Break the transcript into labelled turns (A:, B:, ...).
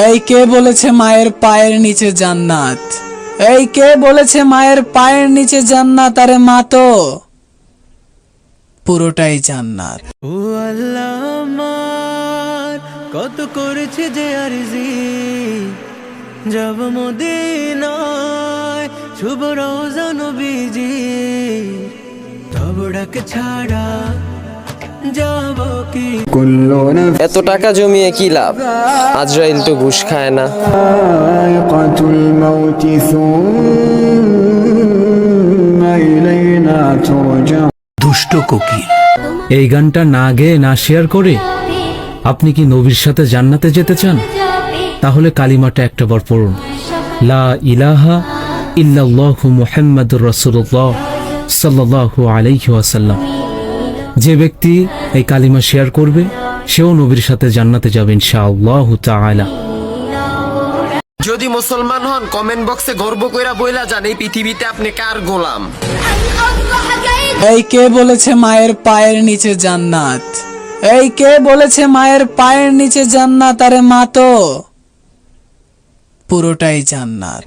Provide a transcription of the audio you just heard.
A: এই কে বলেছে মায়ের পায়ের নিচে জান্নাত? এই কে বলেছে মায়ের পায়ের নিচে জান্নাত? আরে মা তো পুরোটাই জান্নাত।
B: ও আল্লাহ আমার কত করেছে যে আরজি, যাব মদিনায় শুভ রওজা নবীজি, তব ডাক ছাড়া যাব কি?
C: এত টাকা জমিয়ে কি লাভ? আজরাইল তো ঘুষ খায় না।
D: দুষ্ট কোকিল, এই গানটা না গেয়ে না শেয়ার করে আপনি কি নবীর সাথে জান্নাতে যেতে চান? তাহলে কালিমাটা একটাবার পড়ুন, লা ইলাহা ইল্লাল্লাহু মুহাম্মাদুর রাসূলুল্লাহ সাল্লাল্লাহু আলাইহি ওয়াসাল্লাম। যে ব্যক্তি এই কালিমা শেয়ার করবে সেও নবীর সাথে জান্নাতে যাবে ইনশাআল্লাহু তাআলা।
C: যদি মুসলমান হন কমেন্ট বক্সে গর্ব কইরা বইলা যান এই পৃথিবীতে আপনি কার গোলাম।
A: এই কে বলেছে মায়ের পায়ের নিচে জান্নাত? এই কে বলেছে মায়ের পায়ের নিচে জান্নাত? আরে মা তো পুরোটাই জান্নাত।